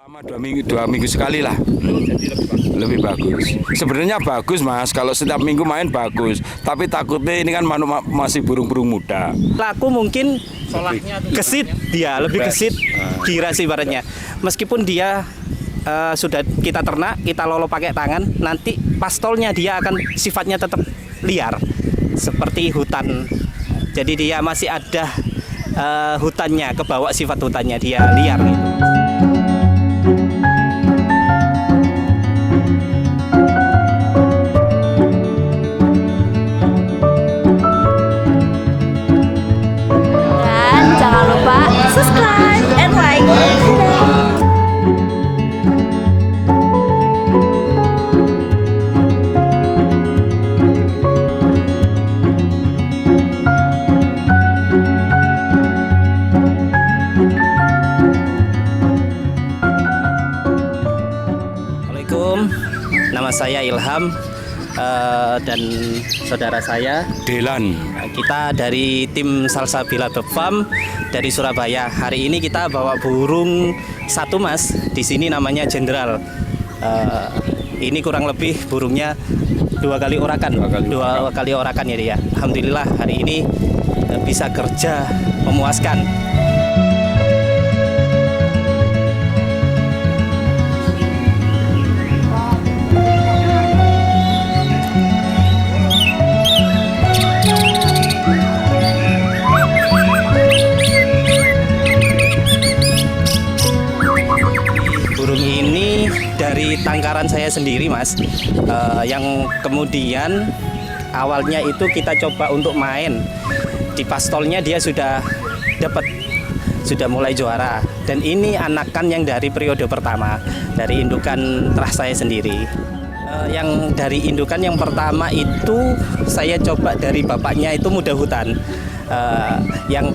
Sama 2 minggu sekali lah. Lebih bagus. Sebenarnya bagus mas, kalau setiap minggu main bagus. Tapi takutnya ini kan masih burung-burung muda. Laku mungkin gesit dia, lebih gesit kira sih ibaratnya. Meskipun dia sudah kita ternak, kita lolo pakai tangan, nanti pastolnya dia akan sifatnya tetap liar seperti hutan. Jadi dia masih ada hutannya, kebawa sifat hutannya, dia liar gitu. Dan jangan lupa subscribe and like. Assalamualaikum, nama saya Ilham dan saudara saya Delan. Kita dari tim Salsabila Bird Farm dari Surabaya. Hari ini kita bawa burung satu mas. Di sini namanya Jenderal. Ini kurang lebih burungnya 2 kali orakan. Dua kali orakan ya dia. Alhamdulillah hari ini bisa kerja memuaskan. Burung ini dari tangkaran saya sendiri mas, yang kemudian awalnya itu kita coba untuk main di pastolnya, dia sudah mulai juara, dan ini anakan yang dari periode pertama dari indukan terah saya sendiri. Yang dari indukan yang pertama itu saya coba dari bapaknya itu muda hutan, yang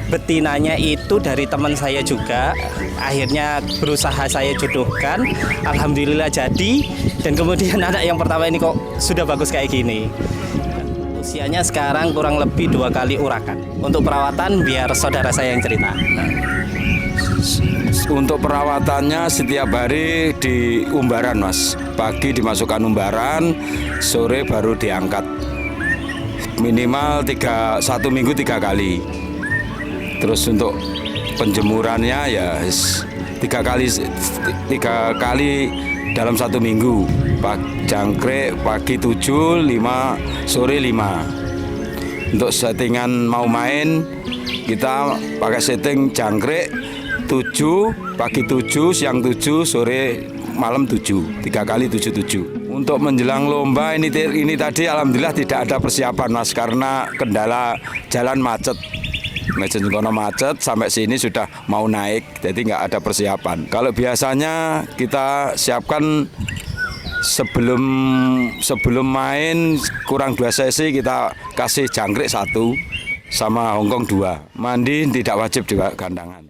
betinanya itu dari teman saya juga. Akhirnya berusaha saya jodohkan, alhamdulillah jadi. Dan kemudian anak yang pertama ini kok sudah bagus kayak gini. Usianya sekarang kurang lebih 2 kali urakan. Untuk perawatan biar saudara saya yang cerita. Untuk perawatannya setiap hari di umbaran mas. Pagi dimasukkan umbaran, sore baru diangkat. Minimal 1 minggu 3 kali. Terus untuk penjemurannya ya 3 kali dalam 1 minggu. Jangkrik pagi 7, 5 sore 5. Untuk settingan mau main kita pakai setting jangkrik 7, pagi 7, siang 7, sore malam 7, 3 kali 7. Untuk menjelang lomba ini tadi alhamdulillah tidak ada persiapan mas, karena kendala jalan macet. Mejen kono macet, sampai sini sudah mau naik, jadi nggak ada persiapan. Kalau biasanya kita siapkan sebelum main kurang 2 sesi kita kasih jangkrik 1 sama hongkong 2. Mandi tidak wajib di gandangan.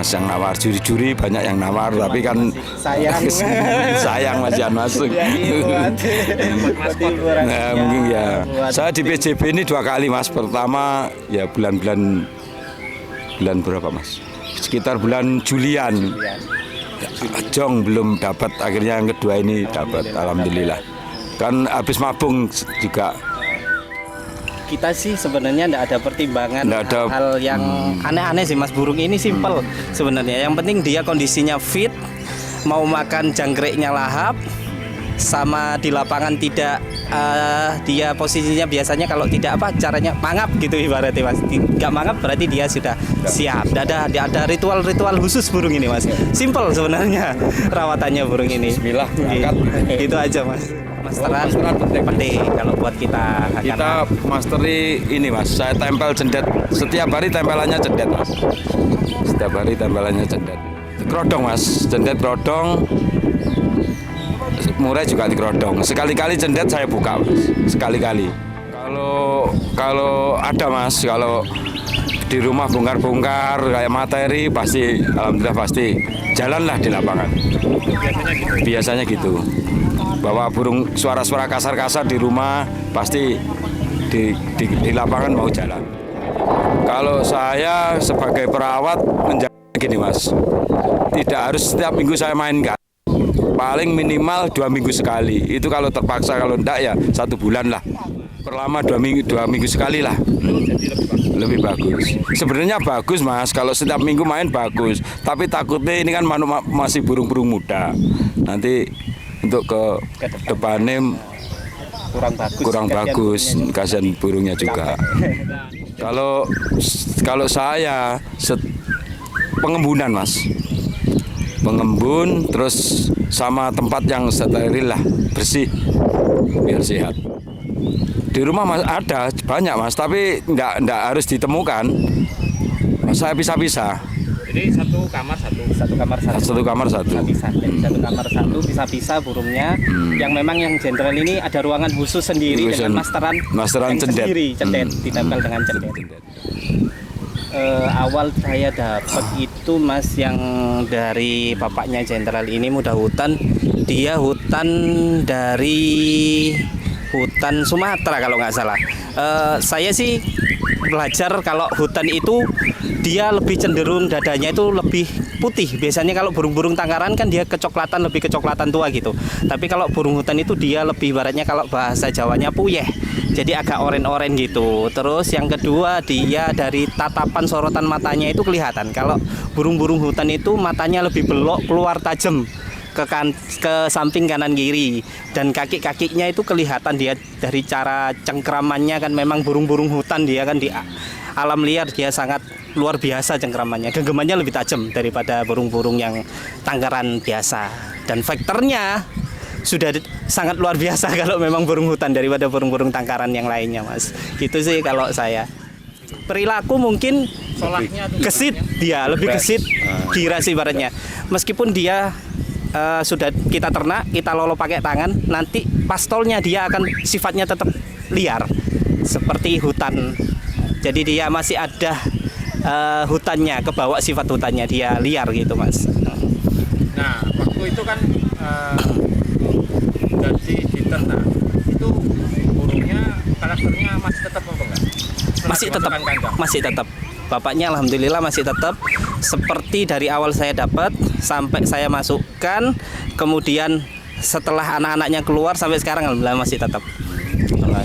mas yang nawar, juri-juri banyak yang nawar, tapi kan sayang sayang Mas Yan masuk. Nah, mungkin ya. Saya di PJB ini 2 kali Mas. Pertama ya bulan berapa Mas? Sekitar bulan Julian. Jong belum dapat, akhirnya yang kedua ini dapat, alhamdulillah. Kan habis mabung juga. Kita sih sebenarnya tidak ada pertimbangan Nggak ada. hal yang aneh-aneh sih Mas. Burung ini simpel sebenarnya. Yang penting dia kondisinya fit, mau makan janggreknya lahap, sama di lapangan tidak dia posisinya biasanya kalau tidak apa caranya mangap gitu ibaratnya Mas. Nggak mangap berarti dia sudah siap. Tidak ada ritual-ritual khusus burung ini Mas. Simpel sebenarnya rawatannya burung ini. Bismillah, berangkat. Itu aja Mas. Masteran penting. penting kalau buat kita. Kita masteri ini Mas, saya tempel cendet. Setiap hari tempelannya cendet Mas. Setiap hari tempelannya cendet. Kerodong Mas, cendet kerodong. Murai juga di kerodong. Sekali-kali cendet saya buka Mas. Sekali-kali. Kalau ada Mas, kalau di rumah bongkar-bongkar kayak materi pasti, alhamdulillah pasti jalanlah di lapangan. Biasanya gitu. Bawa burung suara-suara kasar-kasar di rumah pasti di lapangan mau jalan. Kalau saya sebagai perawat menjaga gini Mas, tidak harus setiap minggu saya mainkan. Paling minimal 2 minggu sekali. Itu kalau terpaksa, kalau enggak ya 1 bulan lah. Perlama 2 minggu sekali lah. Lebih bagus. Sebenarnya bagus Mas, kalau setiap minggu main bagus. Tapi takutnya ini kan masih burung-burung muda. Nanti untuk ke depannya kurang bagus, kasihan burungnya juga. Kalau saya pengembunan Mas, pengembun terus sama tempat yang steril lah, bersih biar sehat. Di rumah Mas ada banyak Mas, tapi enggak harus ditemukan. Saya pisah-pisah. Jadi satu kamar satu. Bisa. Jadi satu kamar satu pisah-pisah burungnya. Yang memang yang jenderal ini ada ruangan khusus sendiri dengan masteran cendet. sendiri, cendet ditempel dengan cendet. Awal saya dapat itu Mas yang dari bapaknya jenderal ini muda hutan. Dia hutan dari hutan Sumatera kalau nggak salah. Saya sih belajar kalau hutan itu dia lebih cenderung dadanya itu lebih putih. Biasanya kalau burung-burung tangkaran kan dia lebih kecoklatan tua gitu. Tapi kalau burung hutan itu dia lebih ibaratnya kalau bahasa Jawanya puyeh. Jadi agak oren-oren gitu. Terus yang kedua dia dari tatapan sorotan matanya itu kelihatan. Kalau burung-burung hutan itu matanya lebih belok keluar tajam ke samping kanan kiri, dan kaki-kakinya itu kelihatan dia dari cara cengkramannya kan memang burung-burung hutan dia kan di alam liar dia sangat luar biasa cengkramannya, genggamannya lebih tajam daripada burung-burung yang tangkaran biasa, dan vektornya sudah sangat luar biasa kalau memang burung hutan daripada burung-burung tangkaran yang lainnya Mas. Gitu sih kalau saya. Perilaku mungkin gesit, dia lebih gesit, gira sih ibaratnya. Meskipun dia sudah kita ternak, kita lolo pakai tangan, nanti pastolnya dia akan sifatnya tetap liar seperti hutan. Jadi dia masih ada hutannya, kebawa sifat hutannya, dia liar gitu Mas. Nah, waktu itu kan jadi diternak, itu burungnya karakternya masih tetap apa enggak? Masih tetap. Bapaknya alhamdulillah masih tetap seperti dari awal saya dapat sampai saya masukkan, kemudian setelah anak-anaknya keluar sampai sekarang alhamdulillah masih tetap. Kalau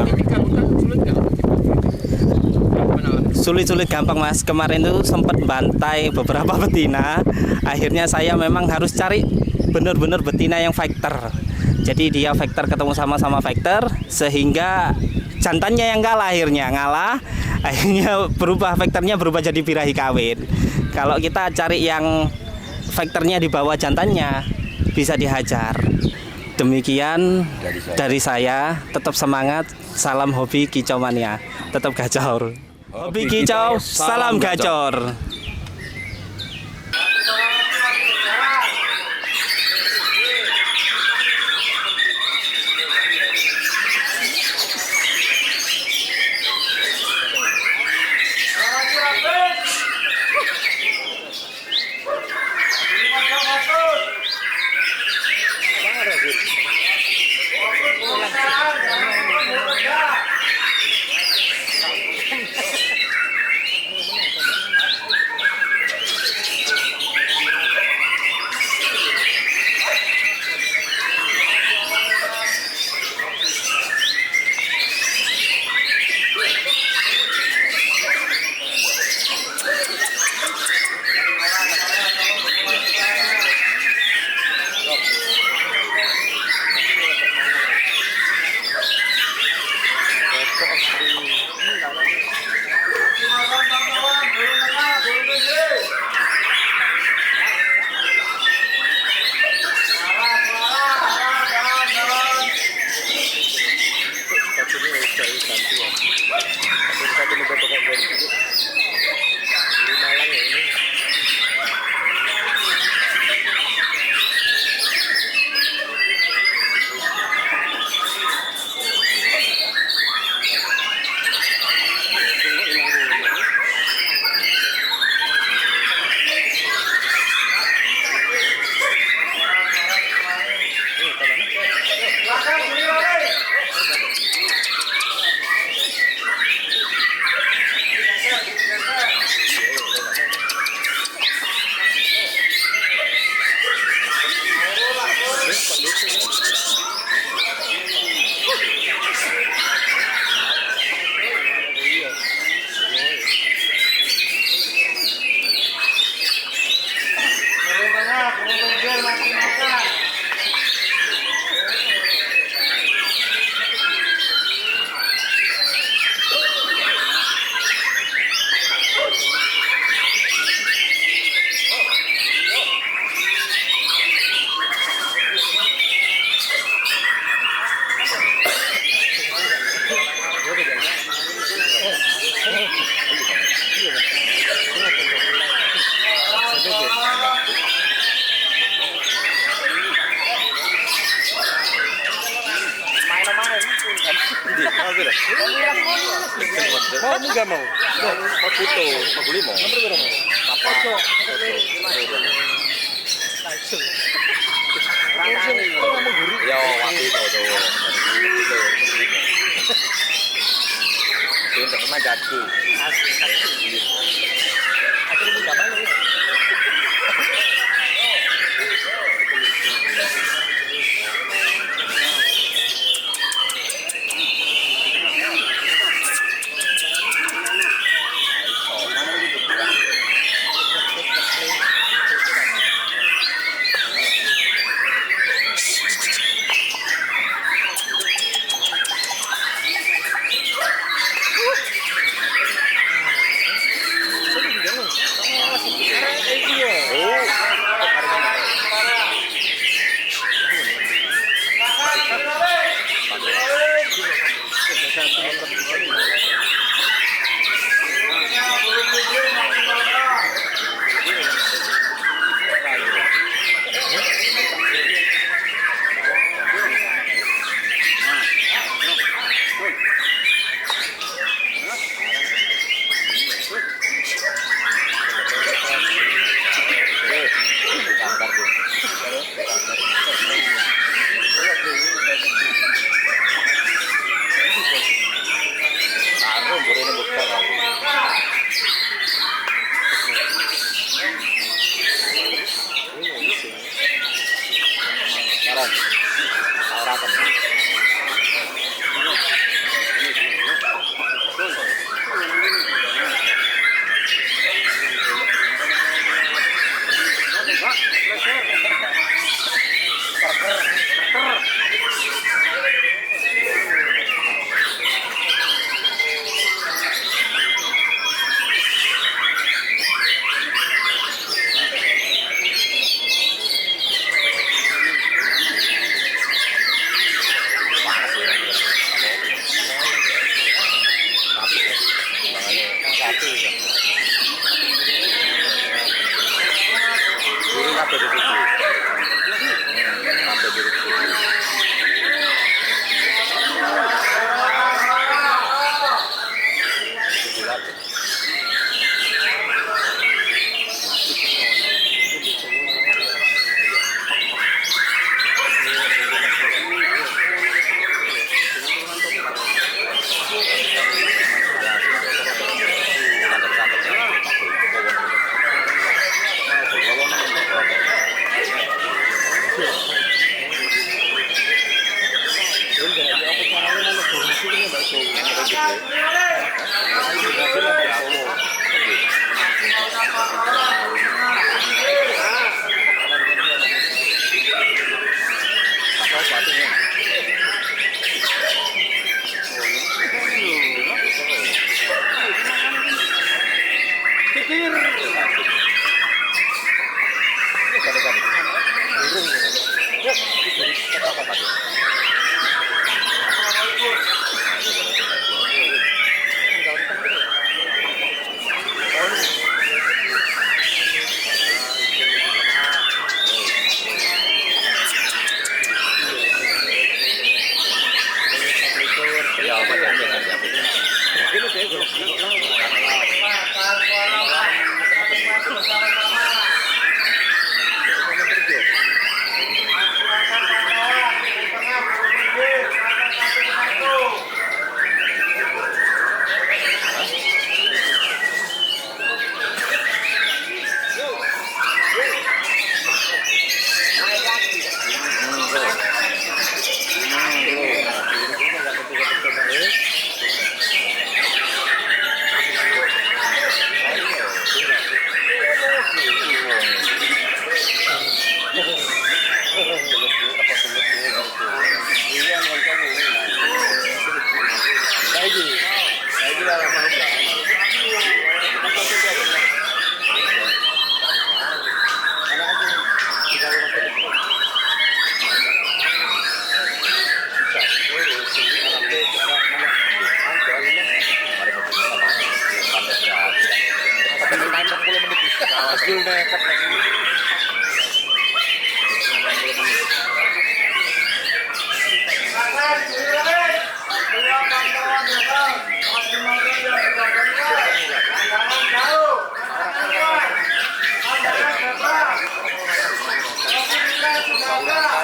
ketika hutan sulit nggak? Sulit-sulit gampang Mas. Kemarin itu sempat bantai beberapa betina. Akhirnya saya memang harus cari benar-benar betina yang fighter. Jadi dia fighter ketemu sama fighter sehingga jantannya yang kalah, akhirnya fighternya berubah jadi birahi kawin. Kalau kita cari yang fighternya di bawah jantannya bisa dihajar. Demikian dari saya, tetap semangat, salam hobi kicau mania, tetap gacor. Hobi kicau, salam gacor. Mau enggak mau? Mau foto, mau beli mau. Nomor berapa? Apa? Yo, waktu itu tuh. Itu untuk teman jatuh. Akhirnya buka mana ya?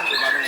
Lima,